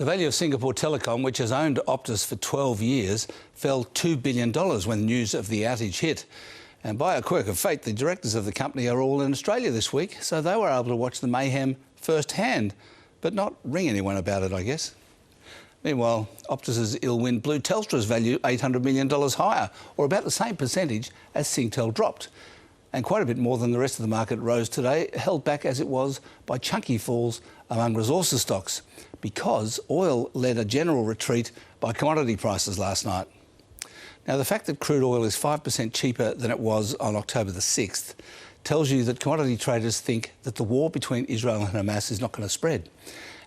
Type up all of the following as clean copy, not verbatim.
The value of Singapore Telecom, which has owned Optus for 12 years, fell $2 billion when news of the outage hit. And by a quirk of fate, the directors of the company are all in Australia this week, so they were able to watch the mayhem firsthand, but not ring anyone about it, I guess. Meanwhile, Optus's ill wind blew Telstra's value $800 million higher, or about the same percentage as Singtel dropped. And quite a bit more than the rest of the market rose today, held back as it was by chunky falls among resources stocks, because oil led a general retreat by commodity prices last night. Now, the fact that crude oil is 5% cheaper than it was on October the 6th tells you that commodity traders think that the war between Israel and Hamas is not going to spread,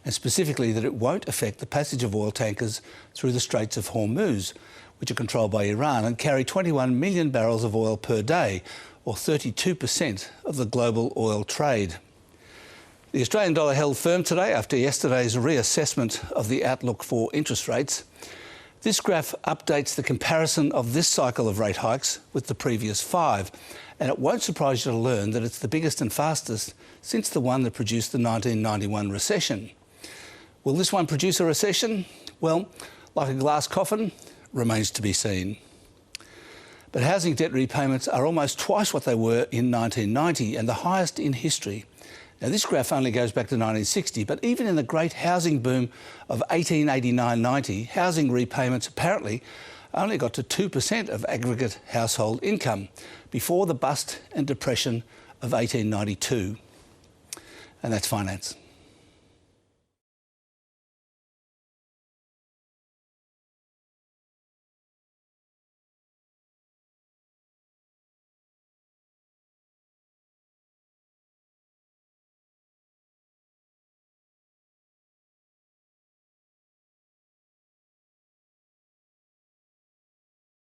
and specifically that it won't affect the passage of oil tankers through the Straits of Hormuz, which are controlled by Iran and carry 21 million barrels of oil per day, or 32% of the global oil trade. The Australian dollar held firm today after yesterday's reassessment of the outlook for interest rates. This graph updates the comparison of this cycle of rate hikes with the previous 5, and it won't surprise you to learn that it's the biggest and fastest since the one that produced the 1991 recession. Will this one produce a recession? Well, like a glass coffin, remains to be seen. But housing debt repayments are almost twice what they were in 1990 and the highest in history. Now, this graph only goes back to 1960, but even in the great housing boom of 1889-90, housing repayments apparently only got to 2% of aggregate household income before the bust and depression of 1892. And that's finance.